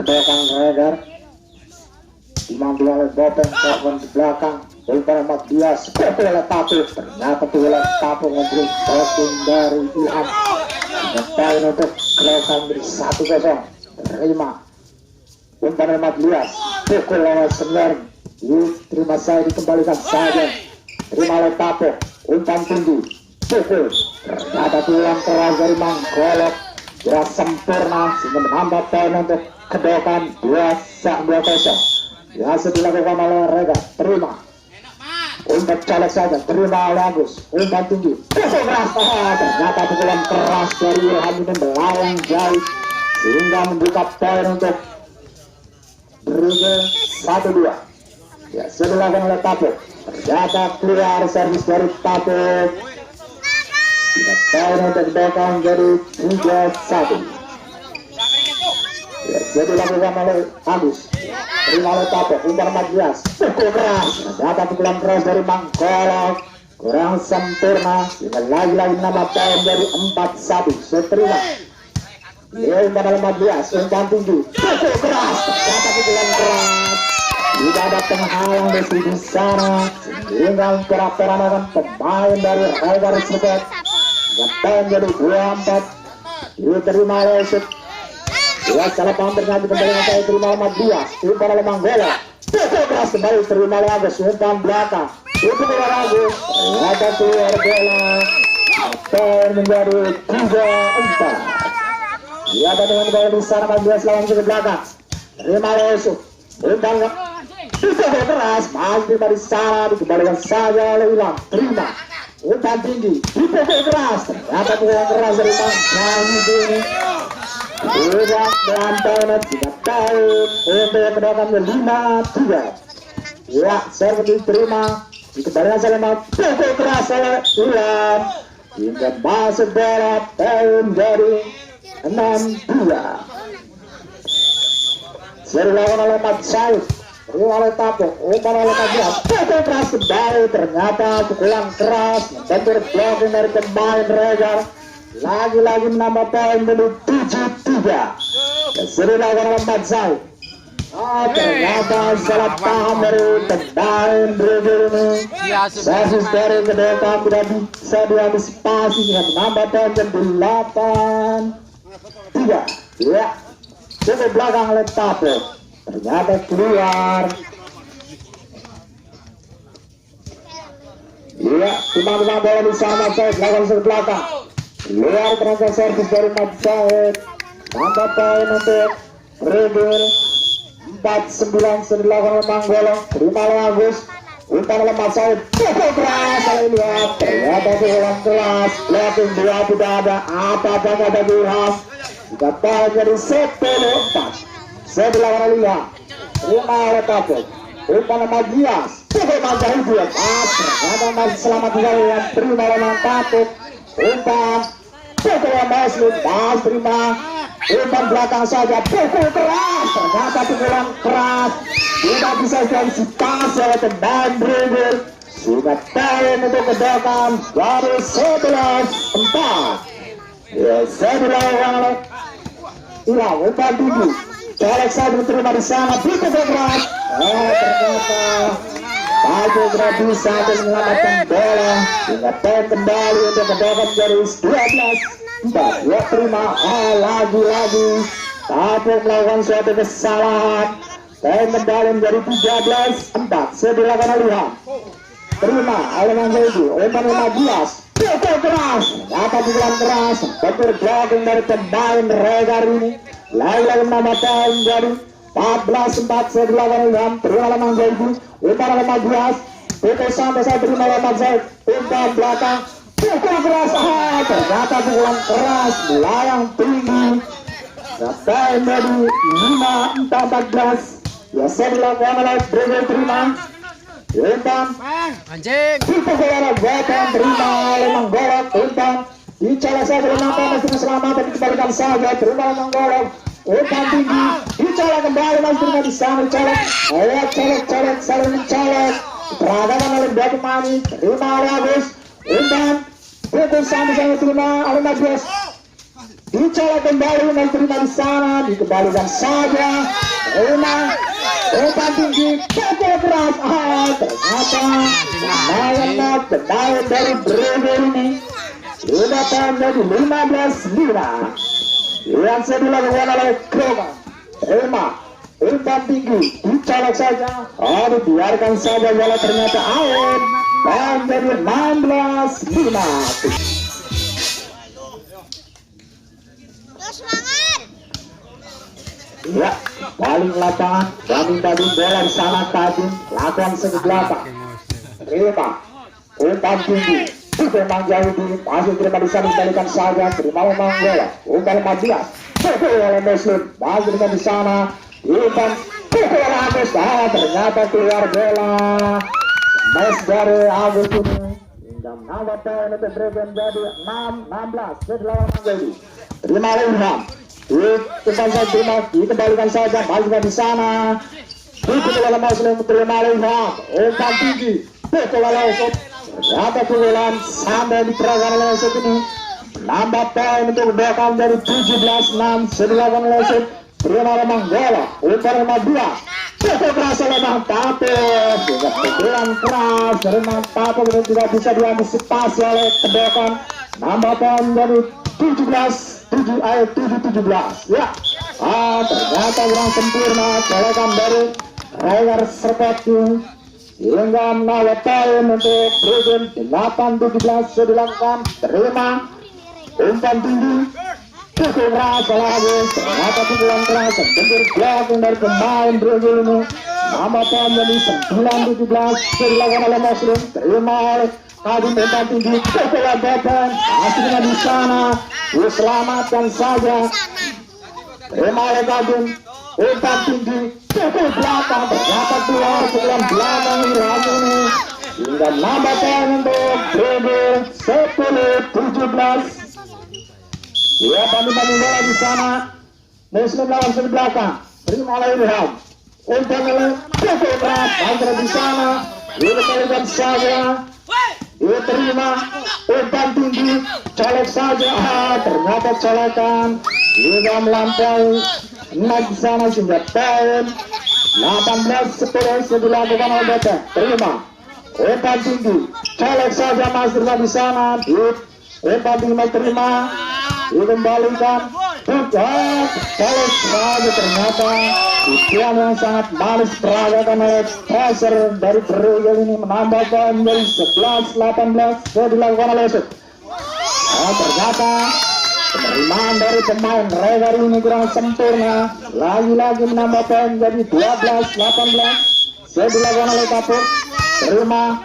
belakang Regar dimandu oleh Bopeng korban di belakang umpan amat bias oleh Tapu ternyata oleh Tapu ngobrol crossing dari Ilham ngetain untuk gerakan dari 1-0 terima umpan amat bias pukul oleh Senar terima saya dikembalikan saja terima oleh Tapu umpan tinggi pukul ternyata tulang keras dari Manggolok gerak sempurna sehingga menambah poin untuk kedokan 2-0 biasa dilakukan oleh Rega terima umpan colek saja terima oleh Agus umpan tinggi pukul keras ternyata pukulan keras dari Ilham ini melayang jauh sehingga membuka poin untuk Brugge 1-2 ya dilakukan oleh Tapu ternyata keluar servis dari Tapu poin untuk kedokan jadi 3-1 ya dilakukan oleh Agus terima oleh Tapu umpan Magias pukul keras ternyata pukulan keras dari Manggolok kurang sempurna sehingga lagi-lagi nama poin dari 4-1 seterima ya umpan oleh Magias umpan tinggi pukul keras ternyata pukulan keras tidak ada penghalang di sana sehingga memperak-perakan pemain dari Regar Sebet poin jadi 2-4 diterima oleh ya salah paham ternyata kembali saya terima Ahmad Dias umpan oleh Manggolok pukul keras kembali terima oleh Agus umpan belakang itu keluar Agus ternyata keluar bola poin menjadi 3-4 ya dengan bola di sana Ahmad Dias lawan ke belakang terima oleh Yusuf umpan pukul keras masih dari sana dikembalikan saja oleh Ilham terima umpan tinggi dipukul keras ternyata pukulan keras dari Manggolok sudah melantai 3 tahun untuk kedokan 5-3 ya servis diterima dikembalikan selama pukul keras oleh Ilham hingga masuk bola poin dari 6-2 dilakukan oleh Mat Said terima oleh Tapu umpan oleh Magias pukul keras kembali ternyata pukulan keras membentur blocking dari pemain Regar lagi-lagi menambah poin menjadi 7-3 dilakukan oleh Mat Said ternyata salah paham dari pemain Brugge ini servis dari kedokan tidak bisa diantisipasi dengan menambah poin menjadi 8-3 ya ke belakang oleh Tapu ternyata keluar ya timang-timang bola di sana saya belakang ke belakang keluar ternyata servis dari Mat Said tambah poin untuk Brugge 4-9 dilakukan oleh Manggolok terima oleh Agus umpan oleh Mat Said pukul keras oleh Ilham ternyata pukulan keras blocking 2 tidak ada apa-apa bagi Ilham jika poin jadi 10-4 saya dilakukan oleh Ilham terima oleh Tapu umpan oleh Magias pukul Mazahid ternyata masih selamat sekali yang terima oleh Tapu umpan pukul oleh Muslim terima umpan belakang saja pukul keras ternyata pukulan keras tidak bisa diantisipasi oleh pemain Brugge sehingga poin untuk kedokan baru 11-4 ya saya dilakukan oleh Ilham umpan tinggi colek saya diterima di sana pukul keras ternyata Tapu tidak bisa menyelamatkan bola hingga poin kembali untuk kedokan menjadi 12-4 ya terima lagi-lagi Tapu melakukan suatu kesalahan poin kembali menjadi 13-4 saya dilakukan oleh Ilham terima oleh Manggolok umpan 15 pukul keras ternyata pukulan keras betul blocking dari pemain Regar ini lagi-lagi menambah poin menjadi 14-4 saya dilakukan oleh Ilham terima oleh Manggolok umpan oleh Magias pukul sampai saya terima oleh Mat Said umpan belakang pukul keras ternyata pukulan keras melayang tinggi poin menjadi 5-14 ya saya dilakukan oleh Brugge terima umpan pukul oleh Bopeng terima oleh Manggolok umpan dicolek saya terima masih keselamatan dikembalikan saja terima oleh Manggolok umpan tinggi dicolek kembali masih terima di sana dicolek ayo colek saling mencolek peradaban oleh dua pemain terima oleh Agus umpan pukul sampai saya terima oleh Magias dicolok kembali menerima di sana, dikembalikan saja. Terima umpan tinggi, pukul keras. Ternyata pemain dari Brego ini sudah menjadi 15-5. Yang sedang dilakukan oleh Kroman. Terima umpan tinggi, dicolok saja. Dibiarkan saja bola ternyata out. Menjadi 16-5. Ya, paling lapangan, banding bola di sana tadi, lakukan segi belakang. Terima umpan tinggi, memang jauh di, masih terima di sana, dibalikan saja. Terima memang bola, umpan 15, pukul oleh Muslim, masih terima di sana, umpan pukul oleh Agus. Ternyata keluar bola. Mes dari Agus ini, hingga menambah poin untuk Brego menjadi 16 ke 8 jadi. Terima oleh Ilham. Dikembalikan saja, masukkan di sana. Pukul oleh Muslim, terima oleh Ilham. Umpan tinggi, pukul oleh Yusuf. Ternyata pukulan sampai diperagakan oleh Yusuf ini. Nambah poin untuk belakang dari 17-6. Sedangkan oleh Yusuf. Terima oleh Manggala. Umpan 15. Pukul keras oleh Bang Tapo. Juga pukulan keras dari Bang Tapo tidak bisa diantisipasi oleh kedokan. Nambah poin dari 17 ya. Ternyata kurang sempurna colokan dari Raider Serpati hingga menambah poin untuk Brigjen 8-17 dilakukan. Terima umpan tinggi, pukul keras lagi. Ternyata pukulan keras bentur blocking dari pemain Brigjen ini. Nambah poin jadi 9-17 dilakukan oleh Muslim. Terima oleh Kadin umpan tinggi, pukul Beben masih dengan di sana. Diselamatkan saja. Terima oleh Kadin umpan tinggi, pukul belakang. Ternyata keluar pukulan belakang ini hingga nambah poin untuk Brego 10-17. Ya, banding-banding bola di sana. Muslim lawan segi belakang. Terima oleh Ilham. Umpan oleh pukul keras, antara di sana. Dikembalikan saja. Terima umpan tinggi, colok saja. Ternyata colokan juga melampaui di sana sehingga poin 18-10 dilakukan oleh Beten. Terima umpan tinggi, colok saja masih di sana. Umpan tinggi terima, dikembalikan, colok saja. Ternyata ujian yang sangat manis peragakan oleh Tracer dari Brego ini menambah poin dari 11-18 dilakukan oleh Yusuf. Ternyata penerimaan dari pemain Raider ini kurang sempurna, lagi-lagi menambah poin jadi 12-18 dilakukan oleh Kapur. Terima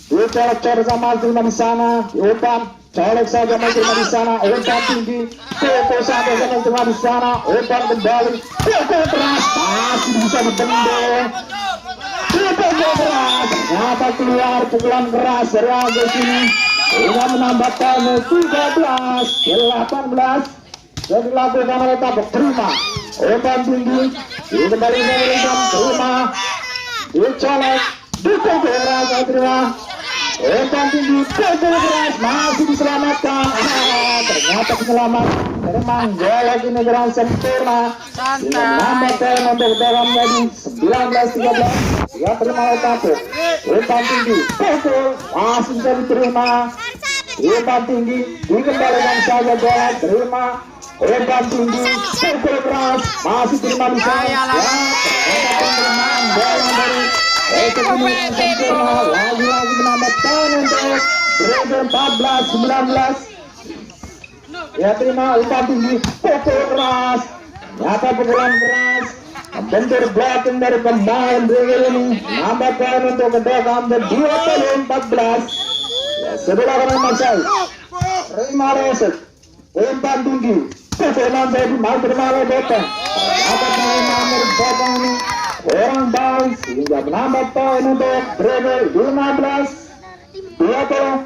dicolok sama Azrima di sana, umpan colok saja Azrima di sana, umpan tinggi, pukul sampai Azrima di sana, umpan kembali, pukul keras, masih bisa dibendung, pukul keras, ternyata keluar pukulan keras dari Agus ini, hingga menambah poin 13-18 jadi dilakukan oleh Tabok. Terima umpan tinggi, dikembalikan oleh Tabok. Terima dicolok, pukul keras Azrima. Umpan tinggi, pukul keras, masih diselamatkan. Ternyata penyelamat dari Manggala ini kurang sempurna. Menambah poin untuk dalam jadi 19-13. Ya, terima oleh Kapur. Umpan tinggi, pukul, masih bisa diterima. Umpan tinggi, dikembalikan saja bola. Terima umpan tinggi, pukul keras, masih terima di sana. Ya, ternyata penerimaan bola dari sempurna, lagi-lagi menambah poin untuk Brego 14-19. Ya, terima umpan tinggi, pukul keras, nyata pukulan keras, membentur blocking dari pemain Brego ini, nambah poin untuk kedokan 20-14. Ya, sebelah kanan Masai, terima Resek, umpan tinggi, pukul Masai mau terima oleh Beten. Apa pemain Beten ini orang baik sehingga menambah poin untuk Brego 15-20.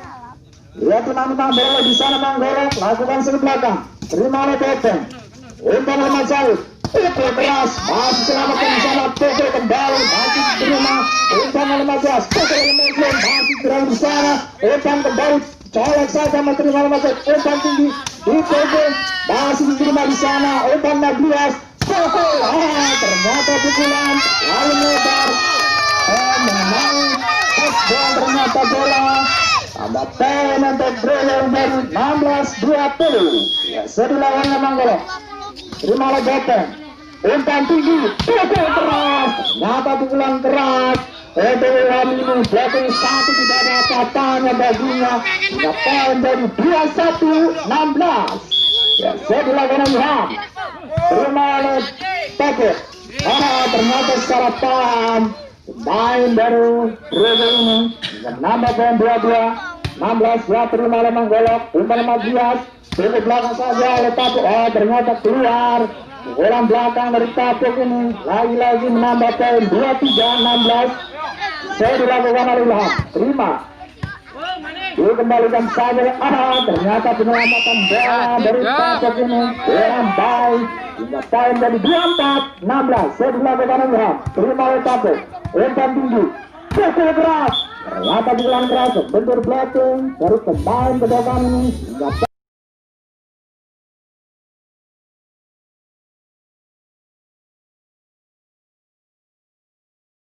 Lihat teman-teman bola di sana Manggala lakukan segi belakang. Terima oleh Beten. Umpan oleh Masai. Pukul keras, masih selamatkan di sana. Pukul kembali, masih terima. Umpan oleh Masai. Pukul oleh Muslim, masih terima di sana. Umpan kembali, colek saja menerima masuk umpan tinggi di Kobe, masih diterima di sana umpan Nabias. Ternyata pukulan lalu lebar mengenai touchdown, ternyata bola tambah poin untuk Brewer dari 16-20. Ya, sedilawannya Manggolo terima oleh Gopeng, umpan tinggi, pukul keras, ternyata pukulan keras. Ini blocking satu, tidak ada apa-apanya baginya. Hingga poin dari 21-16. Ya, saya dilakukan Ilham. Terima oleh Paket. Ternyata secara paham main baru Brewer ini menambah poin 22. 16 ya, terima oleh Manggolok. Umpan Magias dari belakang saja oleh Paket. Ternyata keluar. Bola belakang dari Paket ini lagi-lagi menambah poin 23-16. Saya dilakukan oleh Ilham, terima. Dikembalikan saja. Ternyata penyelamatan bola dari Paket ini kurang baik. Hingga poin dari 24-16. Saya dilakukan oleh Ilham, terima oleh Paket. Umpan tinggi, pukul keras. Ternyata pukulan keras, bentur blocking dari pemain kedepan ini. Hingga